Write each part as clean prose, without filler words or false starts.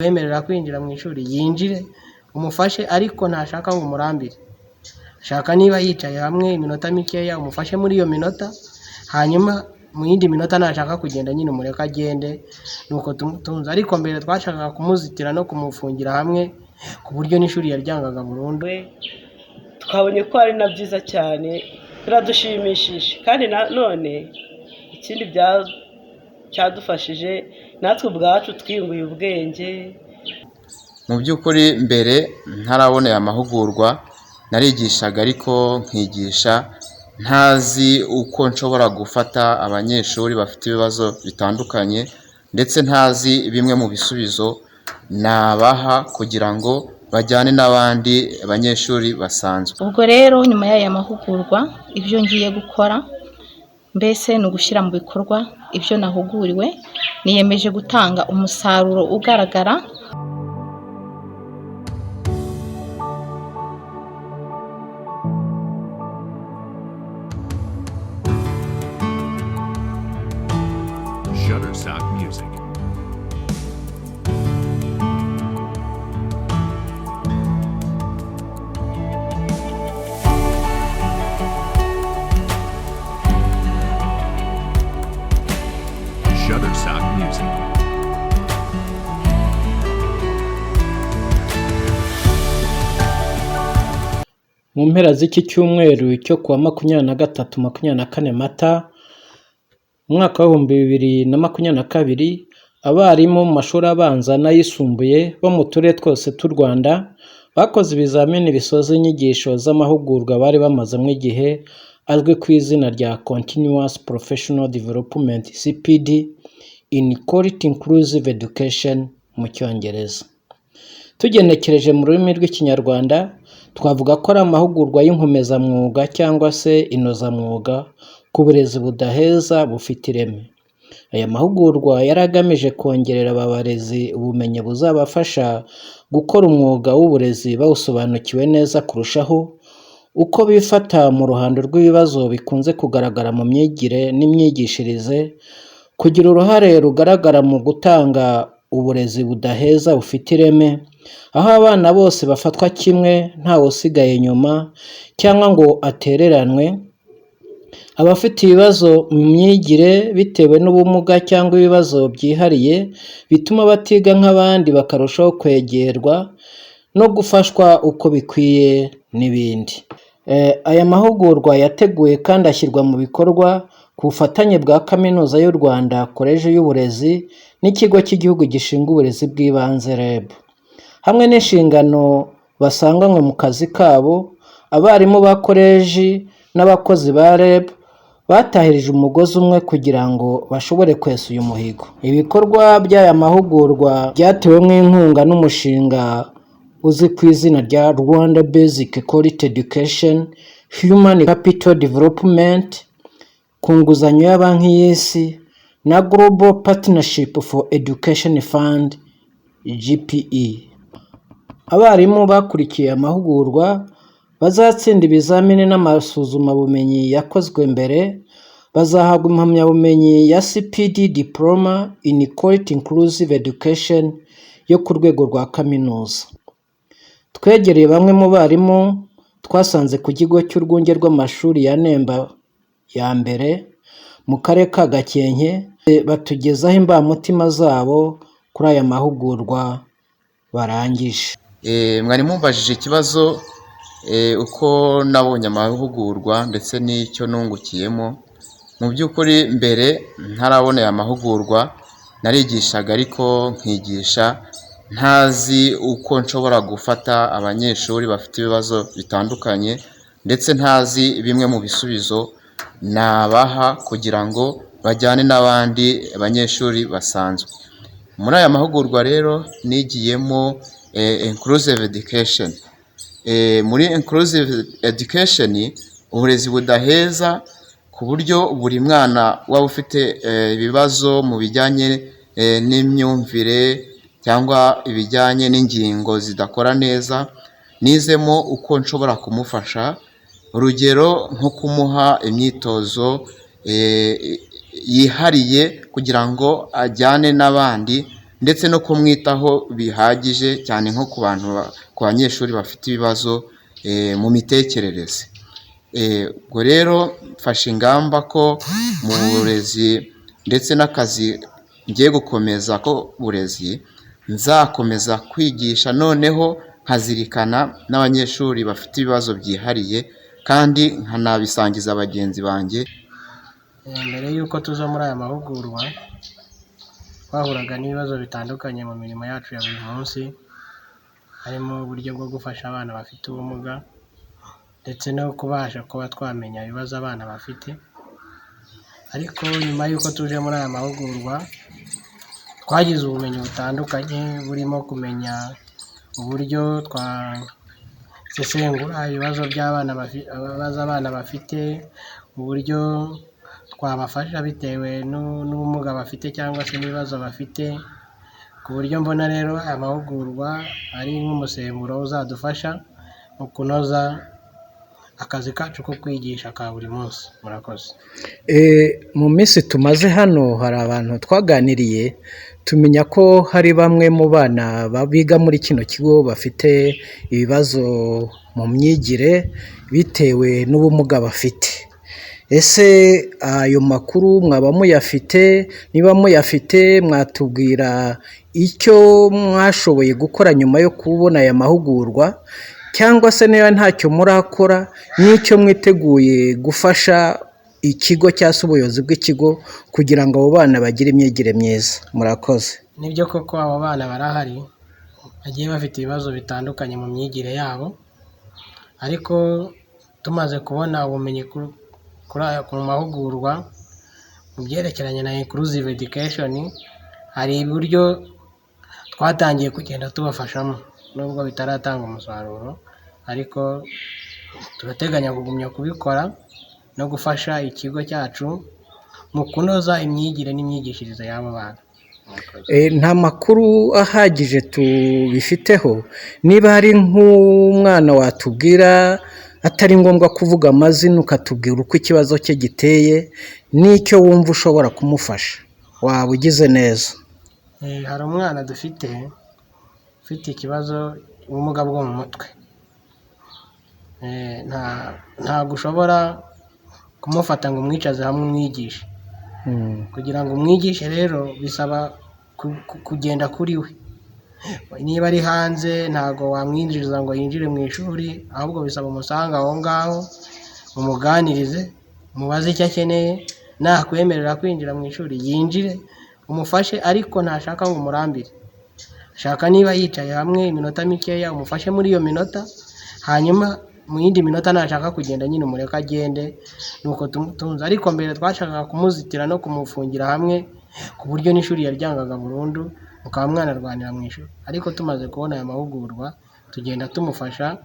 bemerera kwinjira mu ishuri yinjire umufashe, ariko ntashaka ngo umurambire. Shaka niba yicaye hamwe iminota mikeya umufashe muri iyo minota, hanyuma mu yindi minota nashaka kugenda nyine umureka agende, nuko tumutunze. Ariko mbere twashakaga kumuzitira no kumufungira hamwe ku buryo n'ishuri yaryangaga burundu. Twabonye ko ari na byiza cyane, biradushimishije, kandi none ikindi cyadufashije natwe ubwacu twiyunguye ubwenge. Mu by'ukuri mbere ntaraboneye amahugurwa narigishaga, ariko nkigisha ntazi uko nshobora gufata abanyeshuri bafite ibibazo bitandukanye, ndetse ntazi bimwe mu bisubizo nabaha kugira ngo bajyane n'abandi banyeshuri basanzwe. Ubwo rero nyuma y'aya mahugurwa ibyo ngiye gukora mbese ni ugushyira mu bikorwa ibyo nahuguriwe, niyemeje gutanga umusaruro ugaragara. Shutterstock Music. Shutterstock Music. Mu mpera z'iki cyumweru cyo kuwa 23-24 Mata umwaka wa 2022, abarimu mu mashuri abanza n'ayisumbuye bo mu turere twose tw'u Rwanda bakoze ibizamini bisoza inyigisho z'amahugurwa bari bamazemo igihe azwi ku izina rya Continuous Professional Development CPD in Quality Inclusive Education mu Cyongereza. Tugenekereje mu rurimi rw'Ikinyarwanda twavuga ko ari amahugurwa y'inkomezamwuga cyangwa se inozamwuga ku burezi budaheza bufite ireme. Aya mahugurwa yari agamije kongerera abarezi ubumenyi buzabafasha gukora umwuga w'uburezi bawusobanukiwe neza kurushaho, uko bifata mu ruhando rw'ibibazo bikunze kugaragara mu myigire n'imyigishirize, kugira uruhare rugaragara mu gutanga uburezi budaheza bufite ireme, aho abana bose bafatwa kimwe ntawe usigaye inyuma cyangwa ngo atereranwe. Abafite ibibazo mu myigire bitewe n'ubumuga cyangwa ibibazo byihariye bituma batiga nk'abandi bakarushaho kwegerwa no gufashwa uko bikwiye n'ibindi. Aya mahugurwa yateguwe kandi ashyirwa mu bikorwa ku bufatanye bwa Kaminuza y'u Rwanda, Koleji y'Uburezi n'Ikigo cy'Igihugu gishinzwe uburezi bw'ibanze REB. Hamwe n'inshingano basanganywe mu kazi kabo, abarimu ba Koleji n'abakozi ba REB batahirije umugozi umwe kugira ngo bashobore kwesa uyu muhigo. Ibikorwa by'aya mahugurwa byatewemo inkunga n'umushinga uzi ku izina rya Rwanda Basic Quality Education Human Capital Development ku nguzanyo ya Banki y'Isi na Global Partnership for Education Fund GPE. Abarimu bakurikiye amahugurwa bazatsinda ibizamini n'amasuzumabumenyi yakozwe mbere bazahabwa impamyabumenyi ya CPD Diploma in Quality Inclusive Education yo ku rwego rwa kaminuza. Twegereye bamwe mu barimu twasanze ku kigo cy'urwunge rw'amashuri ya Nemba ya mbere mu karere ka Gakenke, batugezaho imbamutima zabo kuri aya mahugurwa barangije. Mwari mumbajije ikibazo uko nabonye amahugurwa ndetse n'icyo nungukiyemo. Mu by'ukuri mbere ntaraboneye amahugurwa narigishaga, ariko nkigisha ntazi uko nshobora gufata abanyeshuri bafite ibibazo bitandukanye, ndetse ntazi bimwe mu bisubizo nabaha kugira ngo bajyane n'abandi banyeshuri basanzwe. Muri aya mahugurwa rero nigiyemo inclusive education. Muri inclusive education uburezi budaheza, ku buryo buri mwana waba ufite ibibazo mu bijyanye n'imyumvire cyangwa ibijyanye n'ingingo zidakora neza, nizemo uko nshobora kumufasha. Urugero nko kumuha imyitozo yihariye kugira ngo ajyane n'abandi ndetse no kumwitaho bihagije cyane nko ku banyeshuri bafite ibibazo mu mitekerereze. Ubwo rero mfashe ingamba ko mu burezi ndetse n'akazi ngiye gukomeza ko burezi nzakomeza kwigisha, noneho nkazirikana n'abanyeshuri bafite ibibazo byihariye kandi nkanabisangiza bagenzi banjye. Mbere y'uko tuza muri aya mahugurwa twahuraga n'ibibazo bitandukanye mu mirimo yacu ya buri munsi, harimo uburyo bwo gufasha abana bafite ubumuga ndetse no kubasha kuba twamenya ibibazo abana bafite. Ariko nyuma y'uko tuje muri aya mahugurwa twagize ubumenyi butandukanye, burimo kumenya uburyo twasesengura ibibazo abana bafite, uburyo twabafasha bitewe n'ubumuga bafite cyangwa se n'ibibazo bafite, ku buryo mbona rero aya mahugurwa ari nk'umusemburo uzadufasha mu kunoza akazi kacu ko kwigisha ka buri munsi. Murakoze. Mu minsi tumaze hano hari abantu twaganiriye tumenya ko hari bamwe mu bana biga muri kino kigo bafite ibibazo mu myigire bitewe n'ubumuga bafite. Ese ayo makuru mwaba muyafite? Niba muyafite mwatubwira icyo mwashoboye gukora nyuma yo kubona aya mahugurwa, cyangwa se niba ntacyo murakora n'icyo mwiteguye gufasha ikigo cyangwa se ubuyobozi bw'ikigo kugira ngo abo bana bagire imyigire myiza. Murakoze. Nibyo koko abo bana barahari bagiye bafite ibibazo bitandukanye mu myigire yabo, ariko tumaze kubona ubumenyi ku mahugurwa mu byerekeranye na inclusive education, hari uburyo twatangiye kugenda tubafashamo nubwo bitaratanga umusaruro, ariko turateganya kugumya kubikora no gufasha ikigo cyacu mu kunoza imyigire n'imyigishirize y'abo bana. Nta makuru ahagije tubifiteho. Niba hari nk'umwana watubwira atari ngombwa kuvuga amazina, ukatubwira uko ikibazo cye giteye n'icyo wumva ushobora kumufasha, waba ugize neza. Hari umwana dufite ufite ikibazo ubumuga bwo mu mutwe. Ntabwo ushobora kumufata ngo umwicaze hamwe umwigishe. Kugira ngo umwigishe rero bisaba kugenda kuri we. Niba ari hanze ntabwo wamwinjiriza ngo yinjire mu ishuri, ahubwo bisaba umusanga aho ngaho, umuganirize, umubaze icyo akeneye, nakwemerera kwinjira mu ishuri yinjire, umufashe, ariko ntashaka ngo umurambire. Shaka niba yicaye hamwe iminota mikeya umufashe muri iyo minota, hanyuma mu yindi minota nashaka kugenda nyine umureka agende, nuko tumutunze. Ariko mbere twashakaga kumuzitira no kumufungira hamwe ku buryo n'ishuri yaryangaga burundu, mukaba mwanarwanira mu ishuri. Ariko tumaze kubona aya mahugurwa tugenda tumufasha,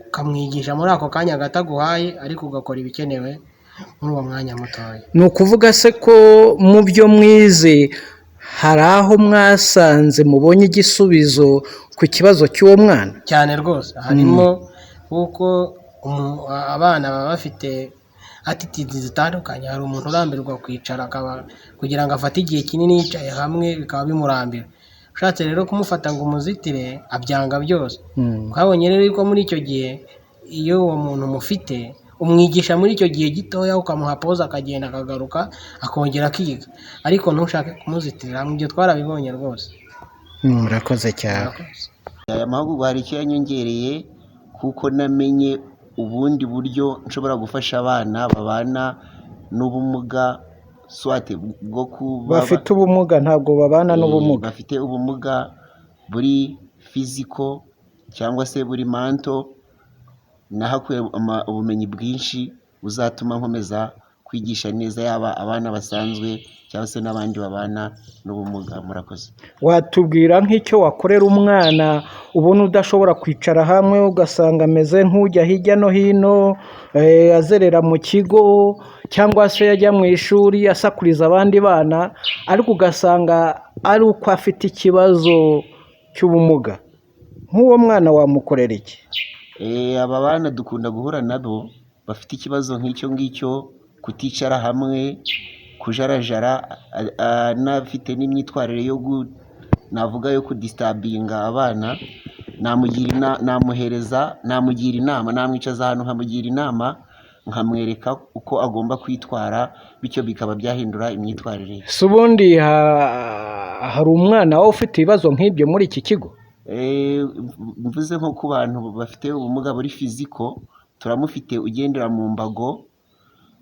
ukamwigisha muri ako kanya gataguhaye, ariko ugakora ibikenewe muri uwo mwanya mutoya. Ni ukuvuga se ko mu byo mwize hari aho mwasanze mubonye igisubizo ku kibazo cy'uwo mwana? Cyane rwose, harimo kuko abana baba bafite attitudes zitandukanye. Hari umuntu urambirwa kwicara kugira ngo afate igihe kinini yicaye hamwe bikaba bimurambira. Ushatse rero kumufata ngo umuzitire abyanga byose. Twabonye rero yuko muri icyo gihe iyo uwo muntu mufite umwigisha muri icyo gihe gitoya, ukamuha pause akagenda akagaruka akongera akiga, ariko ntushake kumuzitirira hamwe. Ibyo twarabibonye rwose. Murakoze cyane. Aya mahugurwa hari icyo yanyongereye, kuko namenye ubundi buryo nshobora gufasha abana babana n'ubumuga bwo kuba bafite ubumuga, ntabwo babana n'ubumuga, bafite ubumuga buri physical cyangwa se buri mental. Nahakuye ubumenyi bwinshi buzatuma nkomeza kwigisha neza, yaba abana basanzwe cyangwa se n'abandi babana n'ubumuga. Murakoze. Watubwira nk'icyo wakorera umwana ubona udashobora kwicara hamwe, ugasanga ameze nk'ujya hirya no hino, azerera mu kigo cyangwa se yajya mu ishuri asakuriza abandi bana, ariko ugasanga ari uko afite ikibazo cy'ubumuga? Nk'uwo mwana wamukorera iki? Aba bana dukunda guhura nabo bafite ikibazo nk'icyo ngicyo, kuticara hamwe, kujarajara, anafite n'imyitwarire navuga yo kudisitabinga abana, namugira inama, namwicaza ahantu nkamugira inama, nkamwereka uko agomba kwitwara, bityo bikaba byahindura imyitwarire ye. si ubundi hari umwana waba ufite ibibazo nk'ibyo muri iki kigo? Mvuze nko ku bantu bafite ubumuga buri fiziko, turamufite ugendera mu mbago,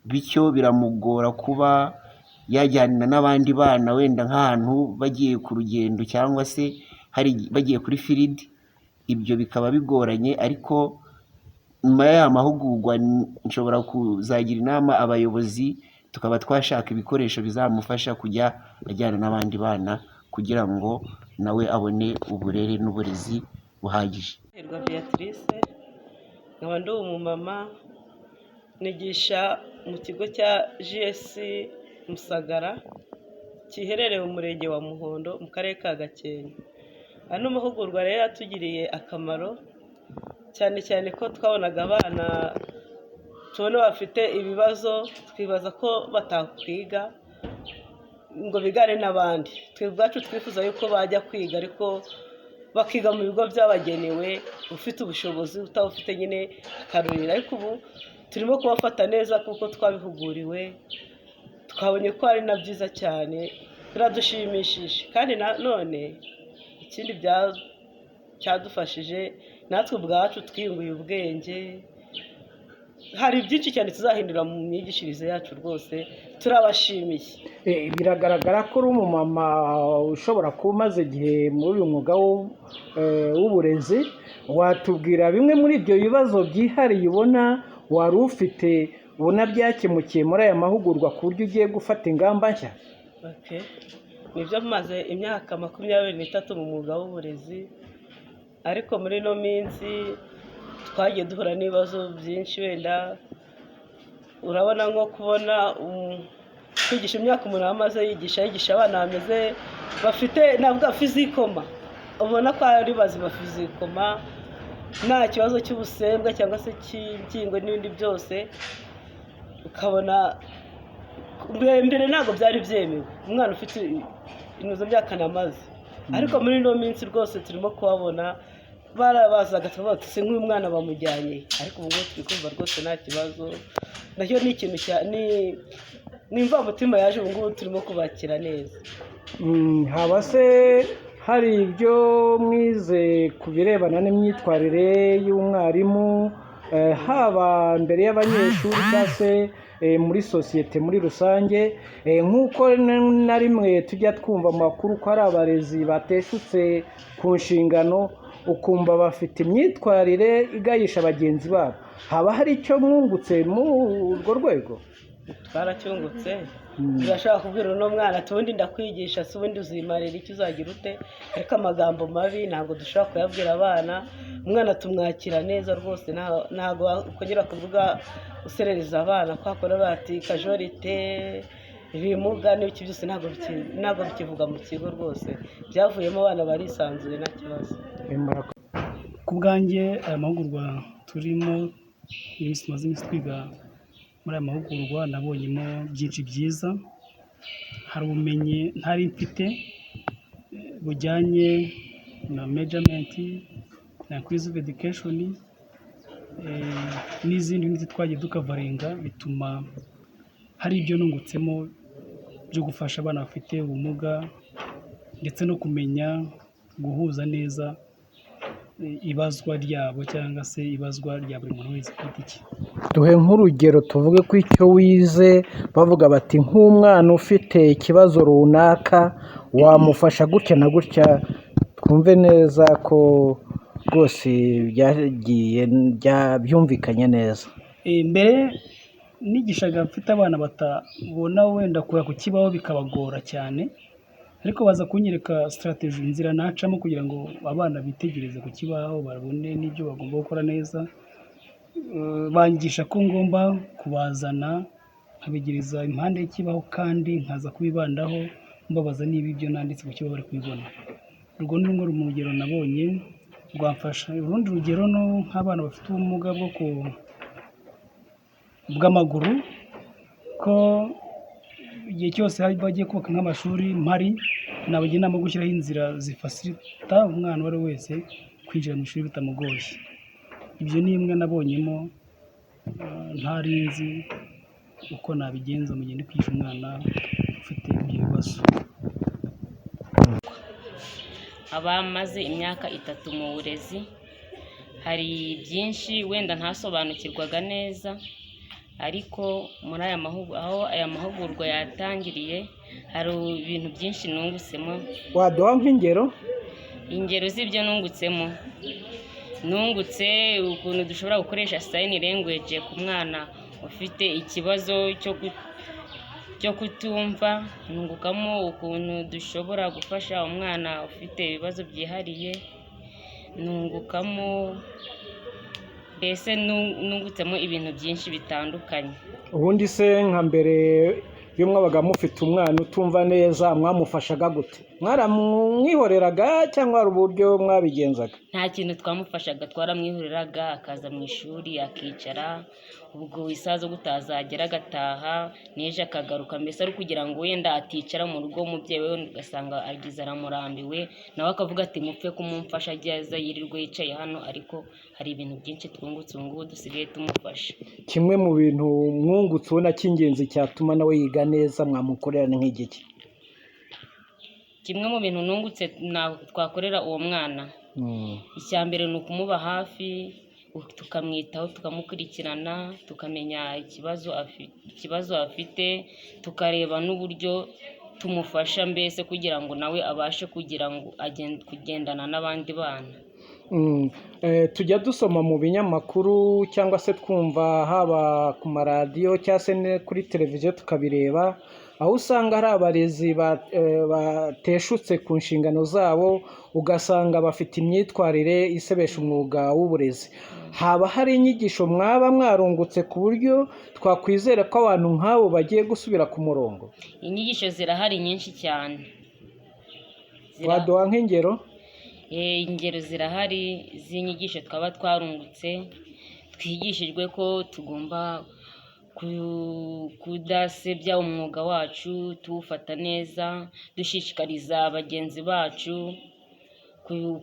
bityo biramugora kuba yajyana n'abandi bana wenda nk'ahantu bagiye ku rugendo cyangwa se bagiye kuri firidi, ibyo bikaba bigoranye. Ariko nyuma y'aya mahugurwa nshobora kuzagira inama abayobozi, tukaba twashaka ibikoresho bizamufasha kujya ajyana n'abandi bana kugira ngo nawe abone uburere n'uburezi buhagije. Beatrice, nkaba ndi umumama, nigisha mu kigo cya GS Musagara giherereye mu murenge wa Muhondo mu karere ka Gakenke. Ano mahugurwa rero yatugiriye akamaro cyane cyane ko twabonaga abana tubona bafite ibibazo, twibaza ko batakwiga ngo bigane n'abandi. Twe ubwacu twifuza yuko bajya kwiga, ariko bakiga mu bigo byabagenewe, ufite ubushobozi, utabufite nyine akarurira. Ariko ubu turimo kubafata neza kuko twabihuguriwe, twabonye ko ari na byiza cyane, biradushimishije. Kandi nanone ikindi cyadufashije, natwe ubwacu twiyunguye ubwenge. Hari byinshi cyane tuzahindura mu myigishirize yacu, rwose turabashimiye. Biragaragara ko uri umumama ushobora kuba umaze igihe muri uyu mwuga w'uburezi. Watubwira bimwe muri ibyo bibazo byihariye ubona wari ufite, ubona byakemukiye muri aya mahugurwa ku buryo ugiye gufata ingamba nshya? Nibyo, maze imyaka 23 mu mwuga w'uburezi, ariko muri ino minsi twagiye duhura n'ibibazo byinshi. Wenda urabona nko kubona kwigisha imyaka umuntu amaze yigisha abana bameze bafite navuga fizikoma, ubona ko ari baziba fizikoma, nta kibazo cy'ubusembwa cyangwa se cy'ingingo n'ibindi byose. Ukabona mbere ntabwo byari byemewe umwana ufite inuzo myaka namaze, ariko muri ino minsi rwose turimo kubabona barabazaga tuvuga ati se nk'uyu mwana bamujyanye, ariko ubu ngubu turi kumva rwose nta kibazo. Nacyo ni ikintu ni imvamutima yaje, ubu ngubu turimo kubakira neza. Haba se hari ibyo mwize ku birebana n'imyitwarire y'umwarimu, haba mbere y'abanyeshuri cyangwa se muri sosiyete muri rusange? Nk'uko na rimwe tujya twumva amakuru ko hari abarezi bateshutse ku nshingano, ukumva bafite imyitwarire igayisha bagenzi babo. Haba hari icyo mwungutse muri urwo rwego? Twaracyungutse, turashaka kubwira uno mwana tubundi ndakwigisha, si ubundi uzimarira icyo uzagira ute, ariko amagambo mabi ntabwo dushobora kuyabwira abana. Umwana tumwakira neza rwose, ntabwo ukongera kuvuga userereza abana kwakora bati kajorite, ibimuga n'ibiki byose ntabwo bikivuga mu kigo. Rwose byavuyemo, abana barisanzuye nta kibazo. Ku bwanjye aya mahugurwa turimo iminsi tumaze iminsi twiga, muri aya mahugurwa nabonyemo byinshi byiza. Hari ubumenyi ntari mfite bujyanye na measurement na inclusive education n'izindi nyinshi twagiye dukavaringa, bituma hari ibyo nungutsemo byo gufasha abana bafite ubumuga, ndetse no kumenya guhuza neza ibazwa ryabo cyangwa se ibazwa rya buri muntu wese ku giti cye. Duhe nk'urugero tuvuge ko icyo wize bavuga bati nk'umwana ufite ikibazo runaka wamufasha gutya na gutya, twumve neza ko rwose byumvikanye neza. Mbere nigishaga mfite abana batabona wenda kureba ku kibaho bikabagora cyane, ariko baza kunyereka strategy, inzira nacamo kugira ngo abana bitegereze ku kibaho babone n'ibyo bagomba gukora neza. Banyigisha ko ngomba kubazana nkabegereza impande y'ikibaho, kandi nkaza kubibandaho mbabaza niba ibyo nanditse ku kibaho bari kubibona. Urwo ni rumwe mu rugero nabonye rwamfasha. Urundi rugero no nk'abana bafite ubumuga bw'amaguru, ko igihe cyose bagiye kubaka nk'amashuri mpari nabagira inama yo gushyiraho inzira zifasita umwana uwo ari we wese kwinjira mu ishuri bitamugoye. Ibyo ni imwe nabonyemo ntari nzi uko nabigenza mu gihe ndi kwigisha umwana ufite ibyo bibazo. Abamaze imyaka 3 mu burezi hari byinshi wenda ntasobanukirwaga neza, ariko muri aya mahugurwa yatangiriye hari ibintu byinshi nungutsemo. Waduha nk'ingero? Ingero z'ibyo nungutsemo, nungutse ukuntu dushobora gukoresha sign language ku mwana ufite ikibazo cyo kutumva, nungukamo ukuntu dushobora gufasha umwana ufite ibibazo byihariye, nungukamo mbese nungutsemo ibintu byinshi bitandukanye. Ubundi se nka mbere iyo mwabaga mufite umwana utumva neza mwamufashaga gute? Mwaramwihoreraga cyangwa hari uburyo mwabigenzaga? Nta kintu twamufashaga, twaramwihoreraga akaza mu ishuri akicara, ubwo isaha zo gutazagera agataha, neje akagaruka, mbese ari kugira ngo wenda aticara mu rugo umubyeyi we ugasanga agize aramurambiwe, nawe akavuga ati mupfe kumumfasha ageze yirirwe yicaye hano, ariko hari ibintu byinshi twungutse ubu ngubu dusigaye tumufasha. Kimwe mu bintu mwungutse ubona cy'ingenzi cyatuma nawe yiga neza mwamukorera nk'igiki? Kimwe mu bintu nungutse twakorera uwo mwana, icya mbere ni ukumuba hafi, tukamwitaho, tukamukurikirana, tukamenya ikibazo afite, tukareba n'uburyo tumufasha mbese kugira ngo nawe abashe kugendana n'abandi bana. Tujya dusoma mu binyamakuru cyangwa se twumva haba ku maradiyo cyangwa se kuri televiziyo tukabireba, aho usanga hari abarezi bateshutse ku nshingano zabo, ugasanga bafite imyitwarire isebesha umwuga w'uburezi. Haba hari inyigisho mwaba mwarungutse ku buryo twakwizera ko abantu nk'abo bagiye gusubira ku murongo? Inyigisho zirahari nyinshi cyane. Waduha nk'ingero? Ingero zirahari z'inyigisho twaba twarungutse, twigishijwe ko tugomba kudasebya umwuga wacu, tuwufata neza, dushishikariza bagenzi bacu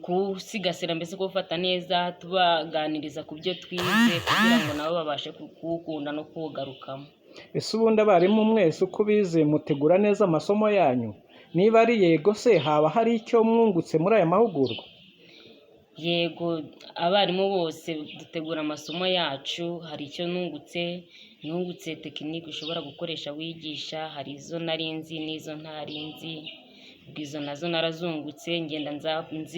kuwusigasira, mbese kuwufata neza, tubaganiriza ku byo twize kugira ngo nabo babashe kuwukunda no kuwugarukamo. Ese ubundi abarimu mwese uko bize mutegura neza amasomo yanyu? Niba ari yego se haba hari icyo mwungutse muri aya mahugurwa? Yego, abarimu bose dutegura amasomo yacu, hari icyo nungutse tekinike ushobora gukoresha wigisha, hari izo narinzi n'izo ntarinzi, izo nazo narazungutse, ngenda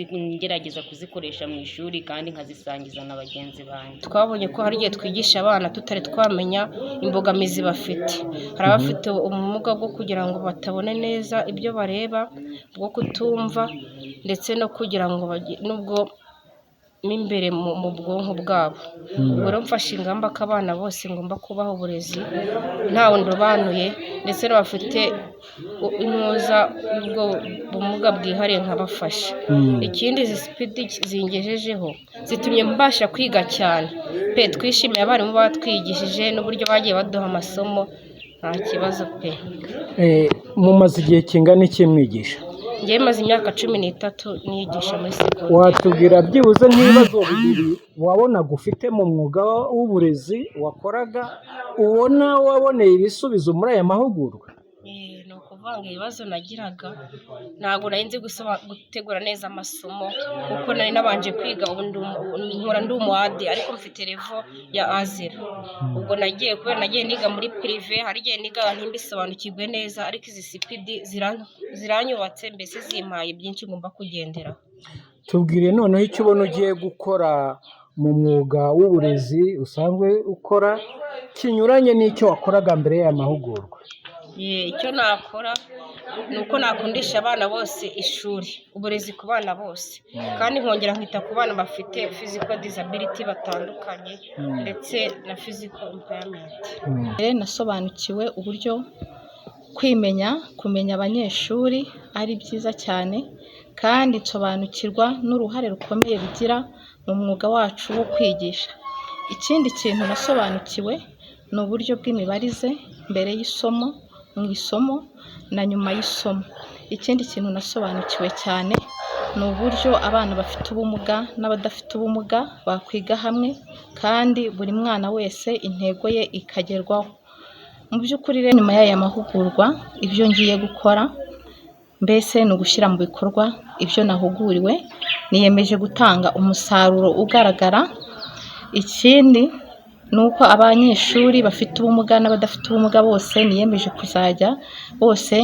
ngerageza kuzikoresha mu ishuri kandi nkazisangiza na bagenzi banjye. Twabonye ko hari igihe twigisha abana tutari twamenya imbogamizi bafite. Hari abafite ubumuga bwo kugira ngo batabone neza ibyo bareba, bwo kutumva, ndetse no kugira ngo nubwo imbere mu bwonko bwabo. Ubwo rero mfashe ingamba ko abana bose ngomba kubaha uburezi ntawe ndobanuye, ndetse n'abafite intuza y'ubwo bumuga bwihariye nkabafasha. Ikindi izi sipidi zingejejeho zitumye mbasha kwiga cyane pe, twishimiye abarimu batwigishije n'uburyo bagiye baduha amasomo, nta kibazo pe. Mumaze igihe kingana iki mwigisha? Ngewe maze imyaka 13 nigisha muri segonderi. Watubwira byibuze nk'ibibazo bibiri wabonaga ufite mu mwuga w'uburezi wakoraga, ubona waboneye ibisubizo muri aya mahugurwa? Ni ukuvanga ibibazo nagiraga, ntabwo nari nzi gutegura neza amasomo kuko nari nabanje kwiga, nkora ndi umuhade ariko mfite revo ya A0. Ubwo nagiye niga muri prive, hari igihe niga ntimbisobanukirwe neza, ariko izi sipidi ziranyubatse, mbese zimpaye byinshi ngomba kugendera. Tubwire noneho icyo ubona ugiye gukora mu mwuga w'uburezi usanzwe ukora kinyuranye n'icyo wakoraga mbere y'aya mahugurwa. Icyo nakora ni uko nakundisha abana bose ishuri, uburezi ku bana bose, kandi nkongera nkita ku bana bafite physical disability batandukanye ndetse na physical impairment. Nasobanukiwe uburyo kumenya abanyeshuri ari byiza cyane, kandi nsobanukirwa n'uruhare rukomeye bigira mu mwuga wacu wo kwigisha. Ikindi kintu nasobanukiwe ni uburyo bw'imibarize mbere y'isomo, mu isomo na nyuma y'isomo. Ikindi kintu nasobanukiwe cyane ni uburyo abana bafite ubumuga n'abadafite ubumuga bakwiga hamwe kandi buri mwana wese intego ye ikagerwaho. Mu by'ukuri rero nyuma y'aya mahugurwa ibyo ngiye gukora mbese ni ugushyira mu bikorwa ibyo nahuguriwe, niyemeje gutanga umusaruro ugaragara. Ikindi ni uko abanyeshuri bafite ubumuga n'abadafite ubumuga bose niyemeje kuzajya bose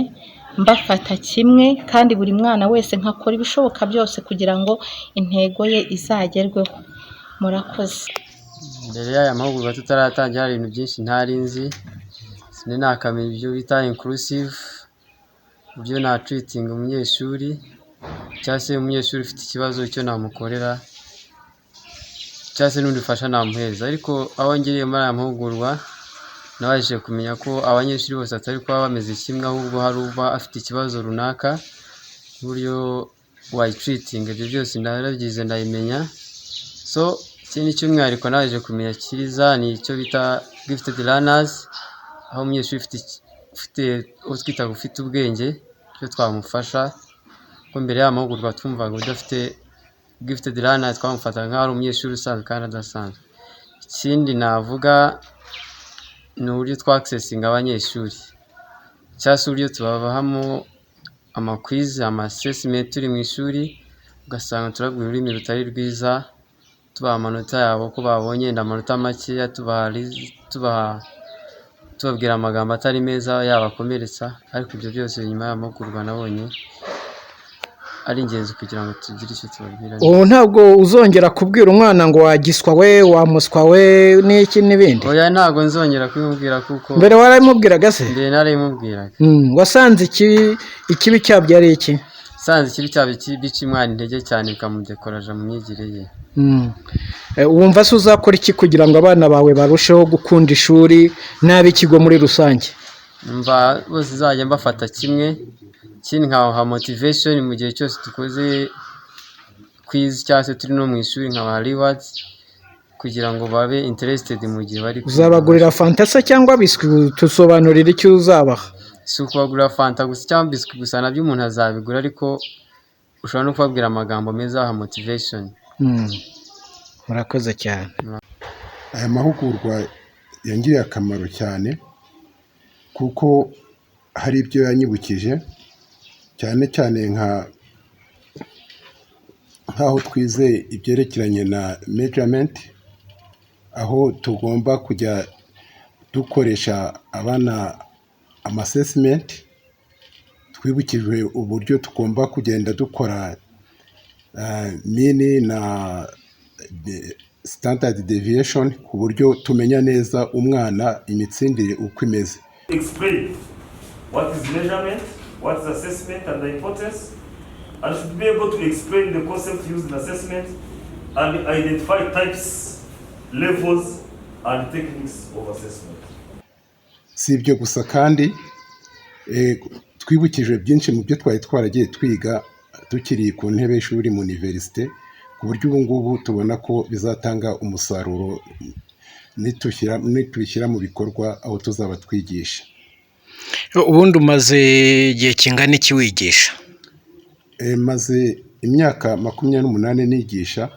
mbafata kimwe kandi buri mwana wese nkakora ibishoboka byose kugira ngo intego ye izagerweho. Murakoze. Mbere y'aya mahugurwa tutaratangira hari ibintu byinshi ntari nzi, sinari nakamenya ibyo bita inclusive, uburyo na treating umunyeshuri cyangwa se umunyeshuri ufite ikibazo icyo namukorera cyangwa se n'undi ufasha namuhereza. Ariko aho ngiriye muri aya mahugurwa nabashije kumenya ko abanyeshuri bose atari kuba bameze kimwe, ahubwo hari uba afite ikibazo runaka uburyo wayitreating. Ibyo byose narabyize ndabimenya. So ikindi cy'umwihariko naje kumenya cyiza ni icyo bita gifted learners, aho umunyeshuri ufite twita ufite ubwenge cyo twamufasha. Ko mbere y'amahugurwa twumvaga udafite gifted learners twamufata nk'ari umunyeshuri usanzwe kandi adasanzwe. Ikindi navuga ni uburyo twaccessinga abanyeshuri cyangwa se uburyo tubabahamo amakwiz, assessment turi mu ishuri, ugasanga turabwira ururimi rutari rwiza, tubaha amanota yabo ko babonye amanota makeya, tubabwira amagambo atari meza yabakomeretsa. Ariko ibyo byose nyuma y'amahugurwa nabonye ari ingenzi kugira ngo tugire icyo tubabwira. Ubu ntabwo uzongera kubwira umwana ngo wagiswa we, wamuswa we n'iki n'ibindi? Oya, ntabwo nzongera kubimubwira kuko mbere warabimubwiraga se? Mbere narabimubwiraga. Wasanze ikibi cyabyo ari iki? Sanze ikibi cyabyo bica umwana intege cyane bikamudekoraje mu myigire ye. Wumva se uzakora iki kugira ngo abana bawe barusheho gukunda ishuri n'ab'ikigo muri rusange? Mba bose uzajya mbafata kimwe, ikindi nkabaha motivation mu gihe cyose dukoze quiz cyangwa se turi no mu ishuri, nkabaha rewards kugira ngo babe interested mu gihe bari. Uzabagurira fanta se cyangwa biswi? Tusobanurira icyo uzabaha. Si ukubagurira fanta gusa cyangwa biswi gusa, nabyo umuntu azabigura, ariko ushobora no kubabwira amagambo meza aha motivation. Murakoze cyane. Aya mahugurwa yangiriye akamaro cyane kuko hari ibyo yanyibukije, cyane cyane nk'aho twize ibyerekeranye na measurement, aho tugomba kujya dukoresha abana assessment. Twibukijwe uburyo tugomba kugenda dukora mini na standard deviation ku buryo tumenya neza umwana imitsindire uko imeze. Explain what is measurement, what is assessment and the importance, and should be able to explain the concept used in assessment and identify types, levels and techniques of assessment. Si ibyo gusa kandi twibukije byinshi mu byo twari twaragiye twiga tukiri ku ntebe y'ishuri mu universite, ku buryo ubu ngubu tubona ko bizatanga umusaruro nitubishyira mu bikorwa aho tuzaba twigisha. Ubundi umaze igihe kingana iki wigisha? Maze imyaka 28 nigisha,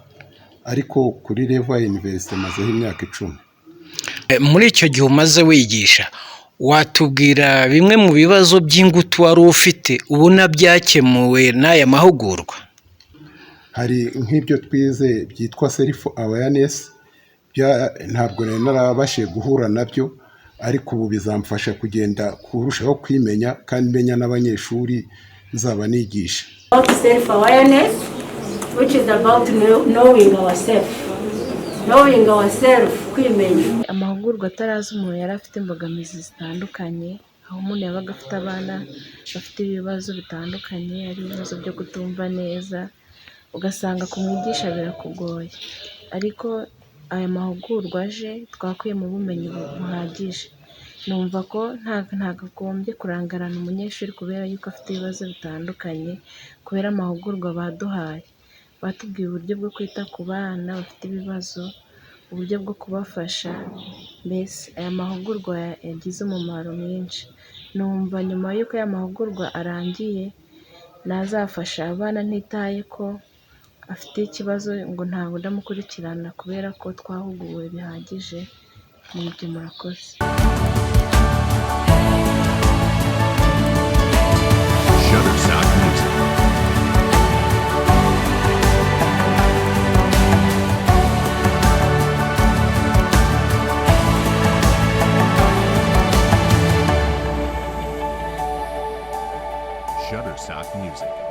ariko kuri level ya university mazeho imyaka 10. Muri icyo gihe umaze wigisha, watubwira bimwe mu bibazo by'ingutu wari ufite ubona byakemuwe n'aya mahugurwa? Hari nk'ibyo twize byitwa self awareness, ntabwo narabashe guhura nabyo, ariko ubu bizamfasha kugenda kurushaho kwimenya kandi menya n'abanyeshuri nzaba nigisha. Self awareness, which is about knowing ourselves. Kwimenya. Amahugurwa ataraza umuntu yari afite imbogamizi zitandukanye, aho umuntu yabaga afite abana bafite ibibazo bitandukanye, ari ibibazo byo kutumva neza, ugasanga kumwigisha birakugoye. Ariko aya mahugurwa aje twakuye mu bumenyi buhagije. Numva ko ntagagombye kurangarana umunyeshuri kubera yuko afite ibibazo bitandukanye, kubera amahugurwa baduhaye. Batubwiye uburyo bwo kwita ku bana bafite ibibazo, uburyo bwo kubafasha. Mbese aya mahugurwa yagize umumaro mwinshi, numva nyuma y'uko aya mahugurwa arangiye nazafasha abana ntitaye ko afite ikibazo ngo ntabwo ndamukurikirana kubera ko twahuguwe bihagije. Nibyo, murakoze. Shutterstock Music. Shutterstock Music.